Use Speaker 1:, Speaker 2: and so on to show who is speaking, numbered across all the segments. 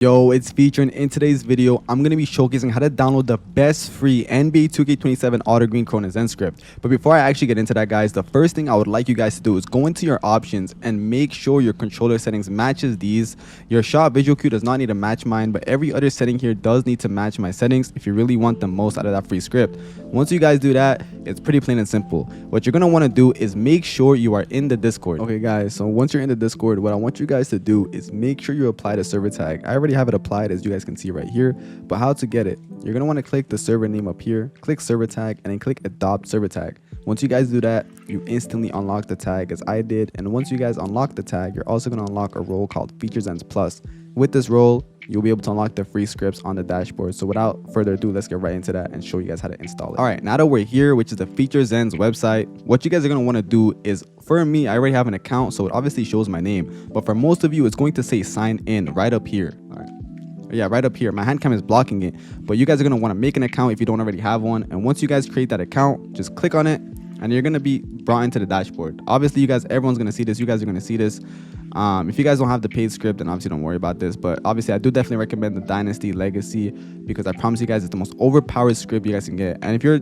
Speaker 1: Yo, it's featuring in today's video. I'm going to be showcasing how to download the best free NBA 2K27 Auto Green Cronus Zen script. But before I actually get into that, guys, the first thing I would like you guys to do is go into your options and make sure your controller settings matches these. Your shot visual cue does not need to match mine, but every other setting here does need to match my settings if you really want the most out of that free script. Once you guys do that, it's pretty plain and simple. What you're going to want to do is make sure you are in the Discord. Okay, guys, so once you're in the Discord, what I want you guys to do is make sure you apply the server tag. I already have it applied, as you guys can see right here, but how to get it? You're going to want to click the server name up here, click server tag, and then click adopt server tag. Once you guys do that, you instantly unlock the tag as I did, and once you guys unlock the tag, you're also going to unlock a role called Features Ends Plus. With this role, you'll be able to unlock the free scripts on the dashboard. So without further ado, let's get right into that and show you guys how to install it. All right, now that we're here, which is the Features Zen's website, what you guys are going to want to do is, for me, I already have an account, so it obviously shows my name, but for most of you, it's going to say sign in right up here. All right. Yeah, right up here. My hand cam is blocking it, but you guys are going to want to make an account if you don't already have one. And once you guys create that account, just click on it and you're going to be brought into the dashboard. Obviously, everyone's going to see this. You guys are going to see this. If you guys don't have the paid script, then obviously don't worry about this. But obviously, I do definitely recommend the Dynasty Legacy because I promise you guys it's the most overpowered script you guys can get. And if you're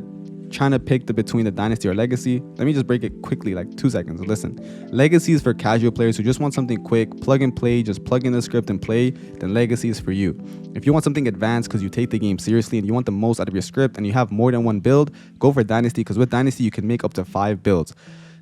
Speaker 1: trying to pick between the Dynasty or Legacy, let me just break it quickly, like 2 seconds. Listen, Legacy is for casual players who just want something quick, plug and play, just plug in the script and play. Then Legacy is for you. If you want something advanced because you take the game seriously and you want the most out of your script and you have more than one build, go for Dynasty, because with Dynasty you can make up to 5 builds.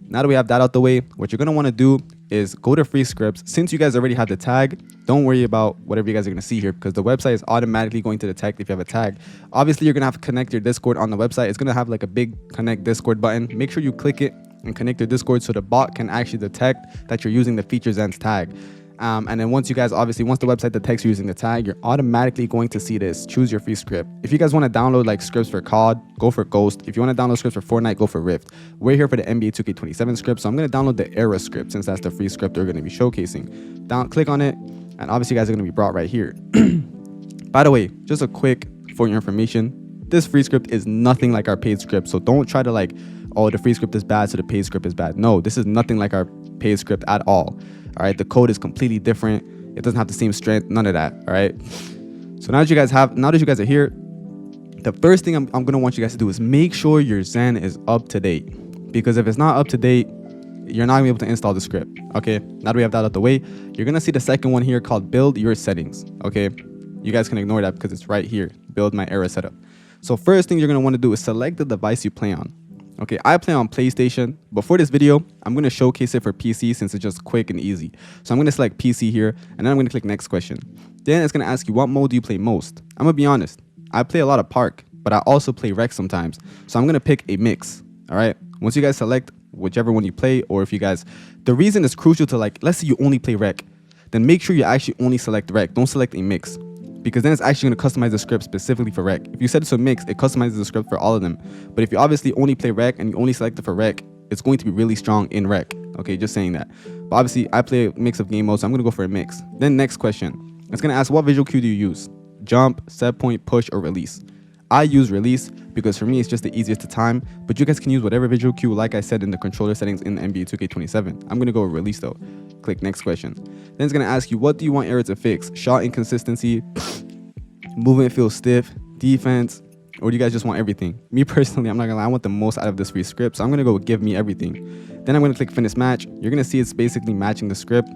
Speaker 1: Now that we have that out the way, what you're going to want to do is go to free scripts. Since you guys already have the tag, don't worry about whatever you guys are going to see here, because the website is automatically going to detect if you have a tag. Obviously, you're going to have to connect your Discord on the website. It's going to have like a big connect Discord button. Make sure you click it and connect your Discord so the bot can actually detect that you're using the Features Ends tag. And then once the website detects you using the tag, you're automatically going to see this. Choose your free script. If you guys want to download like scripts for COD, go for Ghost. If you want to download scripts for Fortnite, go for Rift. We're here for the NBA 2K27 script, so I'm going to download the Era script since that's the free script we're going to be showcasing. Click on it, and obviously you guys are going to be brought right here. By the way, just a quick for your information, this free script is nothing like our paid script, so don't try to like, oh, the free script is bad, so the paid script is bad. No, this is nothing like our paid script at all. All right, the code is completely different. It doesn't have the same strength, none of that. All right. So now that you guys are here, the first thing I'm gonna want you guys to do is make sure your Zen is up to date. Because if it's not up to date, you're not gonna be able to install the script. Okay. Now that we have that out the way, you're gonna see the second one here called Build Your Settings. Okay. You guys can ignore that because it's right here. Build my Era setup. So first thing you're gonna want to do is select the device you play on. Okay, I play on PlayStation, but for this video, I'm going to showcase it for PC since it's just quick and easy. So I'm going to select PC here, and then I'm going to click next question. Then it's going to ask you, what mode do you play most? I'm going to be honest, I play a lot of Park, but I also play Rec sometimes. So I'm going to pick a mix, all right? Once you guys select whichever one you play, or if you guys, the reason it's crucial to like, let's say you only play Rec, then make sure you actually only select Rec, don't select a mix. Because then it's actually going to customize the script specifically for Rec. If you set it to a mix, it customizes the script for all of them. But if you obviously only play Rec and you only select it for Rec, it's going to be really strong in Rec. Okay, just saying that. But obviously, I play a mix of game modes, so I'm going to go for a mix. Then next question. It's going to ask, what visual cue do you use? Jump, set point, push, or release? I use release because for me, it's just the easiest to time. But you guys can use whatever visual cue, like I said in the controller settings in the NBA 2K27. I'm going to go with release though. Click next question. Then it's going to ask you, what do you want error to fix? Shot inconsistency, movement feels stiff, defense, or do you guys just want everything? Me personally, I'm not gonna lie, I want the most out of this free script, so I'm gonna go with give me everything. Then I'm gonna click finish match. You're gonna see it's basically matching the script,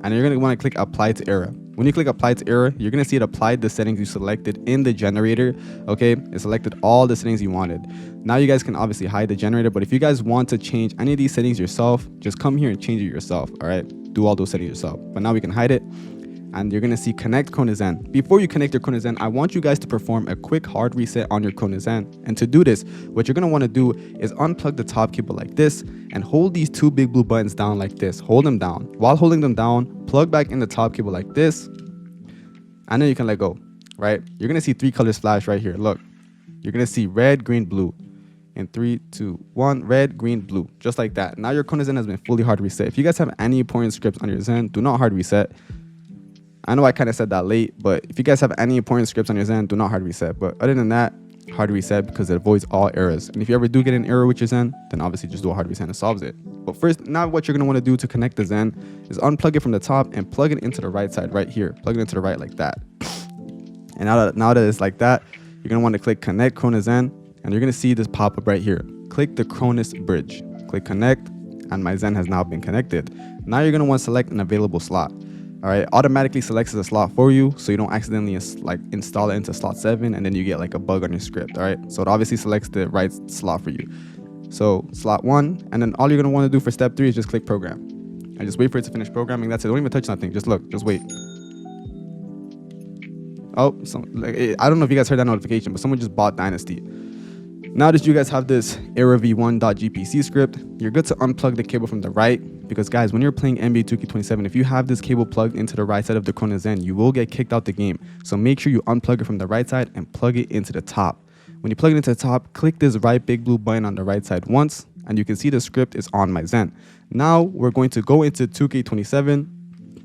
Speaker 1: and you're gonna want to click apply to error. When you click apply to error, you're gonna see it applied the settings you selected in the generator. Okay, it selected all the settings you wanted. Now you guys can obviously hide the generator, but if you guys want to change any of these settings yourself, just come here and change it yourself. All right, do all those settings yourself. But now we can hide it. And you're going to see connect Cronus Zen. Before you connect your Cronus Zen, I want you guys to perform a quick hard reset on your Cronus Zen. And to do this, what you're going to want to do is unplug the top cable like this and hold these two big blue buttons down like this. Hold them down. While holding them down, plug back in the top cable like this. And then you can let go, right? You're going to see 3 colors flash right here. Look, you're going to see red, green, blue. In 3, 2, 1, red, green, blue. Just like that. Now your Cronus Zen has been fully hard reset. If you guys have any important scripts on your Zen, do not hard reset. I know I kind of said that late, but if you guys have any important scripts on your Zen, do not hard reset. But other than that, hard reset because it avoids all errors. And if you ever do get an error with your Zen, then obviously just do a hard reset and it solves it. But first, now what you're going to want to do to connect the Zen is unplug it from the top and plug it into the right side right here. Plug it into the right like that. And now that it's like that, you're going to want to click Connect Cronus Zen, and you're going to see this pop up right here. Click the Cronus bridge. Click Connect, and my Zen has now been connected. Now you're going to want to select an available slot. All right, automatically selects a slot for you, so you don't accidentally like install it into slot 7 and then you get like a bug on your script. All right, so it obviously selects the right slot for you. So slot 1, and then all you're gonna want to do for step 3 is just click program and just wait for it to finish programming. That's it. Don't even touch nothing. Just look. Just wait. Oh, I don't know if you guys heard that notification, but someone just bought Dynasty. Now that you guys have this error v1.gpc script, you're good to unplug the cable from the right, because guys, when you're playing NBA 2K27, if you have this cable plugged into the right side of the Cronus Zen, you will get kicked out the game. So make sure you unplug it from the right side and plug it into the top. When you plug it into the top, click this right big blue button on the right side once, and you can see the script is on my Zen. Now we're going to go into 2K27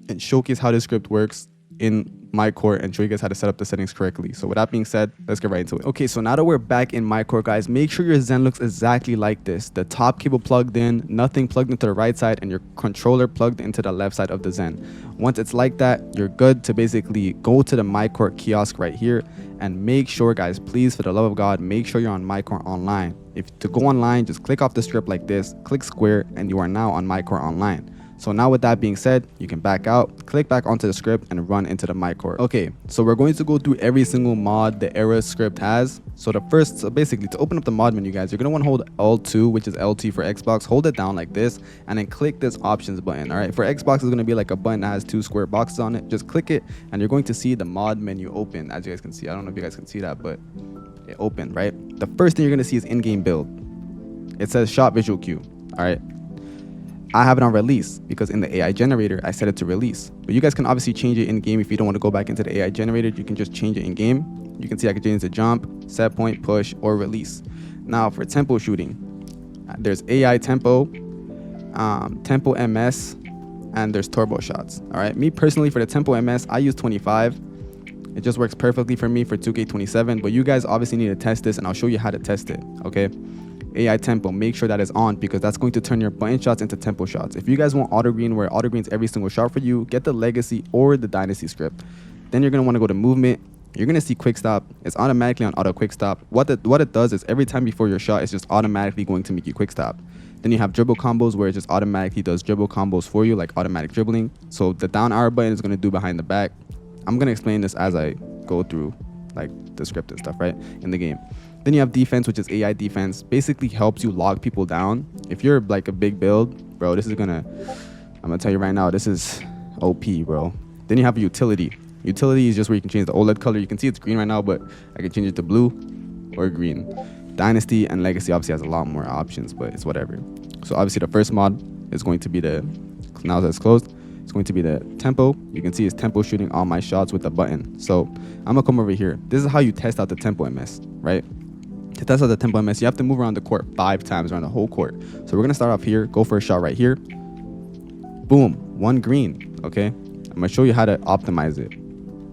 Speaker 1: and showcase how this script works in my core and show you guys how to set up the settings correctly. So with that being said, let's get right into it. Okay, so now that we're back in my core, guys, make sure your Zen looks exactly like this. The top cable plugged in, nothing plugged into the right side, and your controller plugged into the left side of the Zen. Once it's like that, you're good to basically go to the my core kiosk right here, and make sure, guys, please, for the love of God, make sure you're on my core online. If to go online, just click off the script like this, click square, and you are now on my core online. So now with that being said, you can back out, click back onto the script, and run into the my core. Okay, so we're going to go through every single mod the error script has. So basically to open up the mod menu, guys, you're going to want to hold L2, which is LT for Xbox. Hold it down like this, and then click this options button. All right, for Xbox, it's going to be like a button that has 2 square boxes on it. Just click it, and you're going to see the mod menu open. As you guys can see, I don't know if you guys can see that, but it opened, right? The first thing you're going to see is in-game build. It says shot visual cue. All right. I have it on release because in the AI generator, I set it to release. But you guys can obviously change it in game. If you don't want to go back into the AI generator, you can just change it in game. You can see I can change it to jump, set point, push, or release. Now for tempo shooting, there's AI tempo, tempo MS, and there's turbo shots. All right. Me personally, for the tempo MS, I use 25. It just works perfectly for me for 2K27. But you guys obviously need to test this, and I'll show you how to test it. Okay. AI tempo, make sure that is on because that's going to turn your button shots into tempo shots. If you guys want auto green, where auto green's every single shot for you, get the legacy or the dynasty script. Then you're going to want to go to movement. You're going to see quick stop. It's automatically on auto quick stop. What it does is every time before your shot, it's just automatically going to make you quick stop. Then you have dribble combos, where it just automatically does dribble combos for you, like automatic dribbling. So the down arrow button is going to do behind the back. I'm going to explain this as I go through like the script and stuff, right, in the game. Then you have defense, which is AI defense. Basically helps you log people down. If you're like a big build, bro, I'm gonna tell you right now, this is OP, bro. Then you have utility. Utility is just where you can change the OLED color. You can see it's green right now, but I can change it to blue or green. Dynasty and legacy obviously has a lot more options, but it's whatever. So obviously the first mod is going to be now that it's closed, it's going to be the tempo. You can see it's tempo shooting all my shots with the button. So I'm gonna come over here. This is how you test out the tempo MS, right? To test out the tempo MS, you have to move around the court 5 times, around the whole court. So we're gonna start off here, go for a shot right here. Boom, 1 green, okay? I'm gonna show you how to optimize it.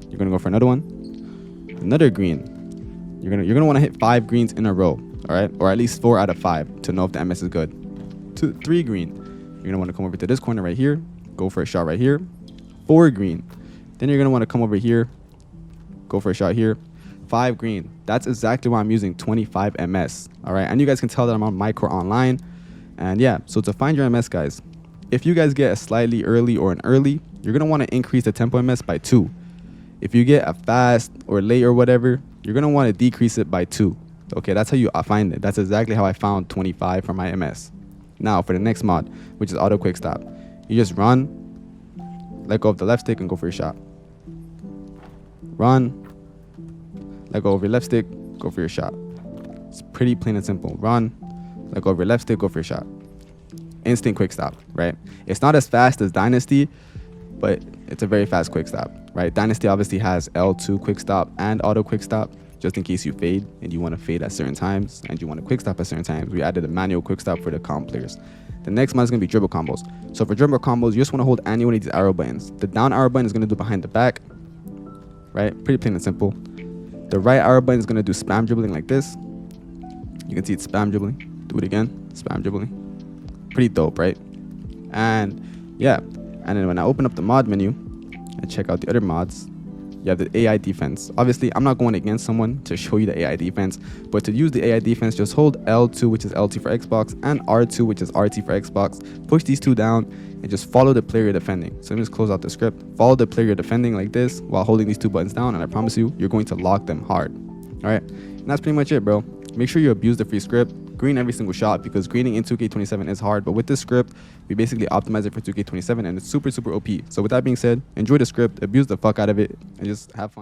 Speaker 1: You're gonna go for another one, another green. You're gonna wanna hit 5 greens in a row, all right? Or at least 4 out of 5 to know if the MS is good. 3 green. You're gonna wanna come over to this corner right here, go for a shot right here, 4 green. Then you're gonna wanna come over here, go for a shot here, 5 green. That's exactly why I'm using 25 MS. All right, and you guys can tell that I'm on my core online. And yeah, so to find your MS, guys, if you guys get a slightly early or an early, you're gonna want to increase the tempo MS by 2. If you get a fast or late or whatever, you're gonna want to decrease it by 2. Okay, that's how you find it. That's exactly how I found 25 for my MS. Now for the next mod, which is auto quick stop, you just run, let go of the left stick, and go for your shot. Run. Let go of your left stick, go for your shot. It's pretty plain and simple. Run, let go of your left stick, go for your shot. Instant quick stop, right? It's not as fast as Dynasty, but it's a very fast quick stop, right? Dynasty obviously has L2 quick stop and auto quick stop, just in case you fade and you want to fade at certain times and you want to quick stop at certain times. We added a manual quick stop for the comp players. The next one is going to be dribble combos. So for dribble combos, you just want to hold any one of these arrow buttons. The down arrow button is going to do behind the back, right? Pretty plain and simple. The right arrow button is going to do spam dribbling like this. You can see it's spam dribbling. Do it again, spam dribbling. Pretty dope, right? And yeah, and then when I open up the mod menu and check out the other mods, you have the AI defense. Obviously, I'm not going against someone to show you the AI defense, but to use the AI defense, just hold L2, which is L2 for Xbox, and R2, which is RT for Xbox. Push these two down and just follow the player you're defending. So let me just close out the script. Follow the player you're defending like this while holding these two buttons down, and I promise you, you're going to lock them hard. All right, and that's pretty much it, bro. Make sure you abuse the free script. Green every single shot, because greening in 2K27 is hard, but with this script, we basically optimize it for 2K27, and it's super OP. So with that being said, enjoy the script, abuse the fuck out of it, and just have fun.